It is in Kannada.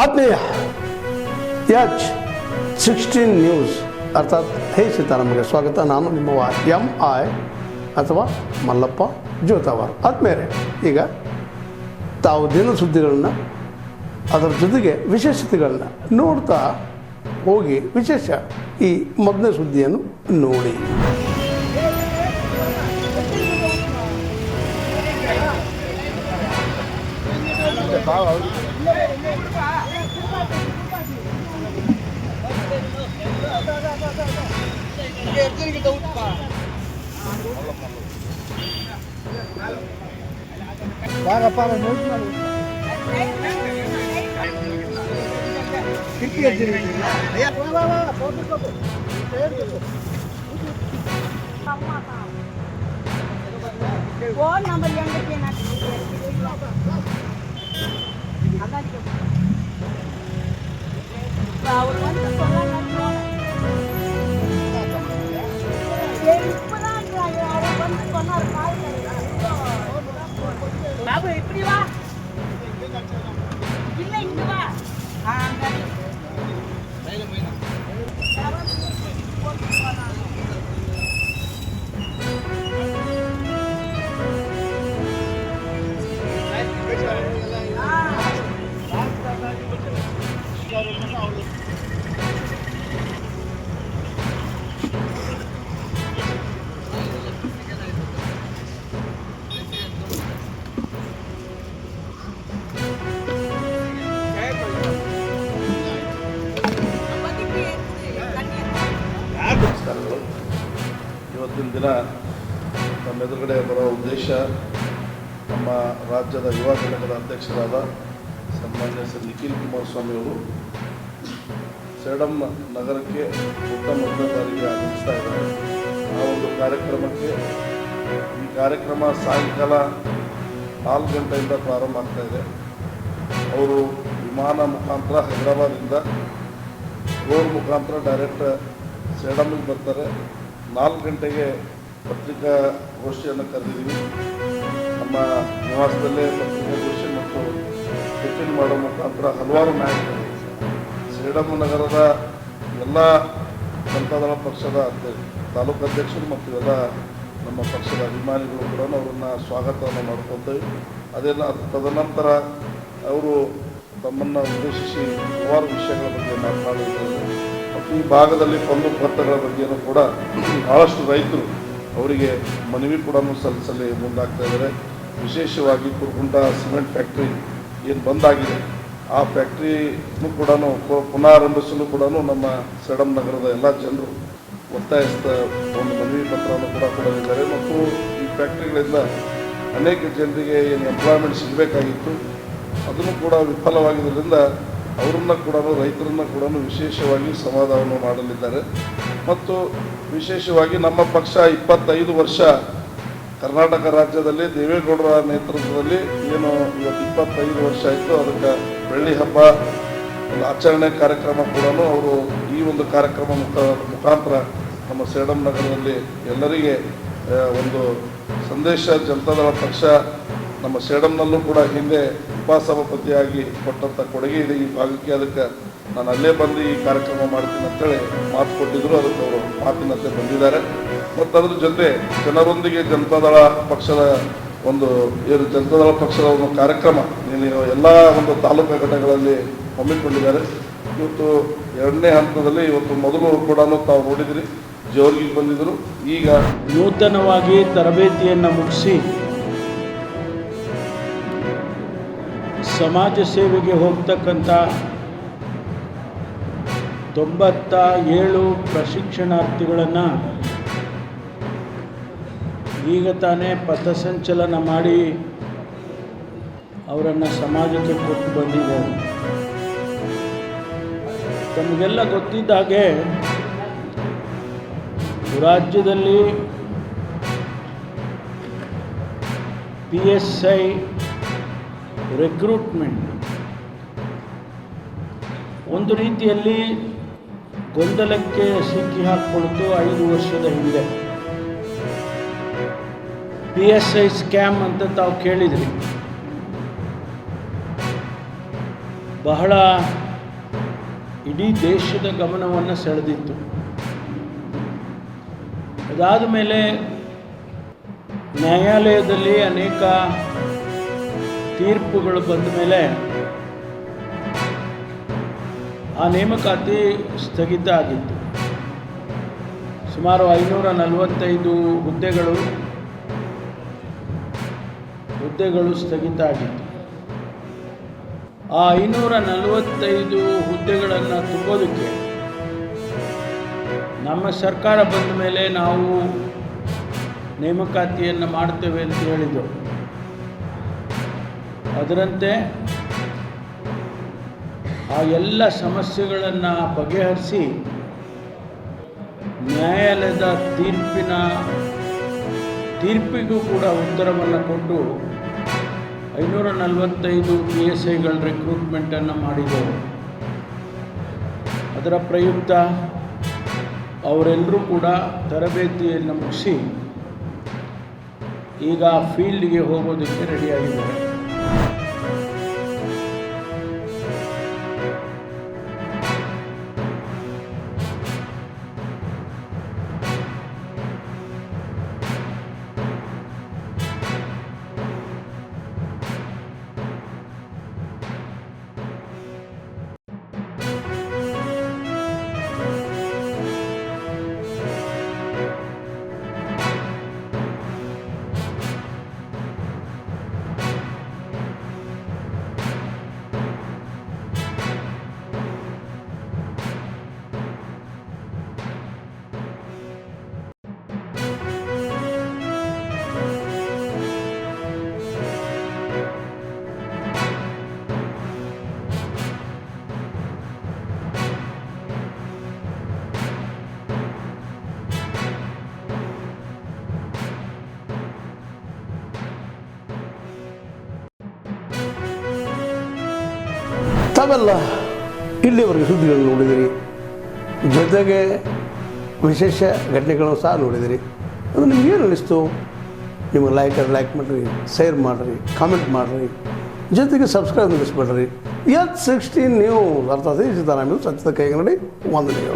ಆತ್ಮೀಯ H16 ನ್ಯೂಸ್ ಅರ್ಥಾತ್ ಹೇ ಸೀತಾರಾಮಗೆ ಸ್ವಾಗತ. ನಾನು ನಿಮ್ಮವ MI ಅಥವಾ ಮಲ್ಲಪ್ಪ ಜೋತಾವಾರ್. ಆದ್ಮೇಲೆ ಈಗ ತಾವು ದಿನ ಸುದ್ದಿಗಳನ್ನ ಅದರ ಜೊತೆಗೆ ವಿಶೇಷತೆಗಳನ್ನ ನೋಡ್ತಾ ಹೋಗಿ ವಿಶೇಷ ಈ ಮೊದಲನೇ ಸುದ್ದಿಯನ್ನು ನೋಡಿ. ಫೋನ್ ನಂಬರ್ பாபு இப்படி வா, இல்ல இங்க வா. ಇವತ್ತಿನ ದಿನ ನಮ್ಮ ಎದುರುಗಡೆ ಬರೋ ಉದ್ದೇಶ ನಮ್ಮ ರಾಜ್ಯದ ಯುವ ಘಟಕದ ಅಧ್ಯಕ್ಷರಾದ ಸನ್ಮಾನ್ಯ ಶ್ರೀ ನಿಖಿಲ್ ಕುಮಾರಸ್ವಾಮಿಯವರು ಸೇಡಂ ನಗರಕ್ಕೆ ಮೊದಲನೇ ಬಾರಿಗೆ ಆಗಮಿಸ್ತಾ ಇದ್ದಾರೆ. ಆ ಒಂದು ಕಾರ್ಯಕ್ರಮಕ್ಕೆ ಈ ಕಾರ್ಯಕ್ರಮ ಸಾಯಂಕಾಲ 4 ಗಂಟೆಯಿಂದ ಪ್ರಾರಂಭ ಆಗ್ತಾ ಇದೆ. ಅವರು ವಿಮಾನ ಮುಖಾಂತರ ಹೈದರಾಬಾದಿಂದ ರೋಡ್ ಮುಖಾಂತರ ಡೈರೆಕ್ಟ್ ಸೇಡಮ್ಗೆ ಬರ್ತಾರೆ. 4 ಗಂಟೆಗೆ ಪತ್ರಿಕಾಗೋಷ್ಠಿಯನ್ನು ಕರೆದಿದ್ದೀವಿ. ನಮ್ಮ ನಿವಾಸದಲ್ಲೇ ಪತ್ರಿಕಾಗೋಷ್ಠಿ ಮತ್ತು ಟಿಫಿನ್ ಮಾಡೋ ಮುಖಾಂತರ ಹಲವಾರು ನಾಯಕರು ಸೇಡಂ ನಗರದ ಎಲ್ಲ ಜನತಾದಳ ಪಕ್ಷದ ತಾಲೂಕು ಅಧ್ಯಕ್ಷರು ಮತ್ತು ಎಲ್ಲ ನಮ್ಮ ಪಕ್ಷದ ಅಭಿಮಾನಿಗಳು ಕೂಡ ಅವರನ್ನು ಸ್ವಾಗತವನ್ನು ಮಾಡ್ಕೊಳ್ತೇವೆ. ತದನಂತರ ಅವರು ತಮ್ಮನ್ನು ಉದ್ದೇಶಿಸಿ ಹಲವಾರು ವಿಷಯಗಳ ಬಗ್ಗೆ ಮಾತನಾಡುತ್ತಾರೆ. ಮತ್ತು ಈ ಭಾಗದಲ್ಲಿ ಪೊನ್ನು ಪತ್ರಗಳ ಬಗ್ಗೆಯೂ ಕೂಡ ಭಾಳಷ್ಟು ರೈತರು ಅವರಿಗೆ ಮನವಿ ಕೂಡ ಸಲ್ಲಿಸಲು ಮುಂದಾಗ್ತಾ ಇದ್ದಾರೆ. ವಿಶೇಷವಾಗಿ ಕುರ್ಗುಂಟ ಸಿಮೆಂಟ್ ಫ್ಯಾಕ್ಟ್ರಿ ಏನು ಬಂದಾಗಿದೆ ಆ ಫ್ಯಾಕ್ಟ್ರಿನೂ ಕೂಡ ಪುನರಾರಂಭಿಸಲು ಕೂಡ ನಮ್ಮ ಸೇಡಂ ನಗರದ ಎಲ್ಲ ಜನರು ಒತ್ತಾಯಿಸಿದ ಒಂದು ಮನವಿ ಪತ್ರವನ್ನು ಕೂಡ ಕೊಡಲಿದ್ದಾರೆ. ಮತ್ತು ಈ ಫ್ಯಾಕ್ಟ್ರಿಗಳಿಂದ ಅನೇಕ ಜನರಿಗೆ ಏನು ಎಂಪ್ಲಾಯ್ಮೆಂಟ್ ಸಿಗಬೇಕಾಗಿತ್ತು ಅದನ್ನು ಕೂಡ ವಿಫಲವಾಗಿದ್ದರಿಂದ ಅವರನ್ನು ಕೂಡ ರೈತರನ್ನು ಕೂಡ ವಿಶೇಷವಾಗಿ ಸಂವಾದವನ್ನು ಮಾಡಲಿದ್ದಾರೆ. ಮತ್ತು ವಿಶೇಷವಾಗಿ ನಮ್ಮ ಪಕ್ಷ 25 ವರ್ಷ ಕರ್ನಾಟಕ ರಾಜ್ಯದಲ್ಲಿ ದೇವೇಗೌಡರ ನೇತೃತ್ವದಲ್ಲಿ ಏನು ಇವತ್ತು 25 ವರ್ಷ ಆಯಿತು, ಅದಕ್ಕೆ ಬೆಳ್ಳಿ ಹಬ್ಬ ಒಂದು ಆಚರಣೆ ಕಾರ್ಯಕ್ರಮ ಕೂಡ ಅವರು ಈ ಒಂದು ಕಾರ್ಯಕ್ರಮ ಮುಖಾಂತರ ನಮ್ಮ ಸೇಡಂ ನಗರದಲ್ಲಿ ಎಲ್ಲರಿಗೆ ಒಂದು ಸಂದೇಶ ಜನತಾದಳ ಪಕ್ಷ ನಮ್ಮ ಸೇಡಂನಲ್ಲೂ ಕೂಡ ಹಿಂದೆ ಉಪಸಭಾಪತಿಯಾಗಿ ಕೊಟ್ಟಂಥ ಕೊಡುಗೆ ಇದೆ ಈ ಭಾಗಕ್ಕೆ. ಅದಕ್ಕೆ ನಾನು ಅಲ್ಲೇ ಬಂದು ಈ ಕಾರ್ಯಕ್ರಮ ಮಾಡ್ತೀನಿ ಅಂತೇಳಿ ಮಾತು ಕೊಟ್ಟಿದ್ರು. ಅದಕ್ಕೆ ಅವರು ಮಾತಿನಂತೆ ಬಂದಿದ್ದಾರೆ. ಮತ್ತು ಅದ್ರ ಜೊತೆ ಜನರೊಂದಿಗೆ ಜನತಾದಳ ಪಕ್ಷದ ಒಂದು ಜನತಾದಳ ಪಕ್ಷದ ಒಂದು ಕಾರ್ಯಕ್ರಮ ಎಲ್ಲ ಒಂದು ತಾಲೂಕು ಘಟಕಗಳಲ್ಲಿ ಹಮ್ಮಿಕೊಂಡಿದ್ದಾರೆ. ಇವತ್ತು 2ನೇ ಹಂತದಲ್ಲಿ ಇವತ್ತು ಮೊದಲು ಕೂಡ ತಾವು ನೋಡಿದಿರಿ, ಜೋರ್ಗಿಗೆ ಬಂದಿದ್ದರು. ಈಗ ನೂತನವಾಗಿ ತರಬೇತಿಯನ್ನು ಮುಗಿಸಿ ಸಮಾಜ ಸೇವೆಗೆ ಹೋಗ್ತಕ್ಕಂಥ 97 ಪ್ರಶಿಕ್ಷಣಾರ್ಥಿಗಳನ್ನು ಈಗ ತಾನೇ ಪಥಸಂಚಲನ ಮಾಡಿ ಅವರನ್ನು ಸಮಾಜಕ್ಕೆ ಕೊಟ್ಟು ಬಂದಿದ್ದಾರೆ. ತಮಗೆಲ್ಲ ಗೊತ್ತಿದ್ದ ಹಾಗೆ ರಾಜ್ಯದಲ್ಲಿ PSI ರಿಕ್ರೂಟ್ಮೆಂಟ್ ಒಂದು ರೀತಿಯಲ್ಲಿ ಗೊಂದಲಕ್ಕೆ ಸಿಕ್ಕಿ ಹಾಕಿಕೊಳ್ತು 5 ವರ್ಷದ ಹಿಂದೆ. PSI ಸ್ಕ್ಯಾಮ್ ಅಂತ ತಾವು ಕೇಳಿದ್ರಿ. ಬಹಳ ಇಡೀ ದೇಶದ ಗಮನವನ್ನು ಸೆಳೆದಿತ್ತು. ಅದಾದ ಮೇಲೆ ನ್ಯಾಯಾಲಯದಲ್ಲಿ ಅನೇಕ ತೀರ್ಪುಗಳು ಬಂದ ಮೇಲೆ ಆ ನೇಮಕಾತಿ ಸ್ಥಗಿತ ಆಗಿತ್ತು. ಸುಮಾರು 545 ಹುದ್ದೆಗಳು ಸ್ಥಗಿತ ಆಗಿತ್ತು. ಆ 545 ಹುದ್ದೆಗಳನ್ನು ತುಂಬೋದಕ್ಕೆ ನಮ್ಮ ಸರ್ಕಾರ ಬಂದ ಮೇಲೆ ನಾವು ನೇಮಕಾತಿಯನ್ನು ಮಾಡ್ತೇವೆ ಅಂತ ಹೇಳಿದರು. ಅದರಂತೆ ಆ ಎಲ್ಲ ಸಮಸ್ಯೆಗಳನ್ನು ಬಗೆಹರಿಸಿ ನ್ಯಾಯಾಲಯದ ತೀರ್ಪಿಗೂ ಕೂಡ ಉತ್ತರವನ್ನು ಕೊಟ್ಟು 545 PSIಗಳ ರಿಕ್ರೂಟ್ಮೆಂಟನ್ನು ಮಾಡಿದೆವು. ಅದರ ಪ್ರಯುಕ್ತ ಅವರೆಲ್ಲರೂ ಕೂಡ ತರಬೇತಿಯನ್ನು ಮುಗಿಸಿ ಈಗ ಫೀಲ್ಡ್ಗೆ ಹೋಗೋದಕ್ಕೆ ರೆಡಿಯಾಗಿದ್ದಾರೆ. ತಾವೆಲ್ಲ ಇಲ್ಲಿವರೆಗೆ ಸುದ್ದಿಗಳನ್ನು ನೋಡಿದಿರಿ, ಜೊತೆಗೆ ವಿಶೇಷ ಘಟನೆಗಳನ್ನು ಸಹ ನೋಡಿದಿರಿ. ಅದು ನಿಮಗೇನು ಅನ್ನಿಸ್ತು? ನಿಮಗೆ ಲೈಕ್ ಮಾಡಿರಿ, ಶೇರ್ ಮಾಡಿರಿ, ಕಾಮೆಂಟ್ ಮಾಡಿರಿ, ಜೊತೆಗೆ ಸಬ್ಸ್ಕ್ರೈಬ್ ನಿಲ್ಲಿಸ್ಬೇಡ್ರಿ. H16 ನ್ಯೂಸ್ ಅರ್ಥಾತ್ ಸೀತಾರಾಮ್ ಸತ್ಯದ ಕೈಗನ್ನಡಿ ವಂದನೆಗಳು.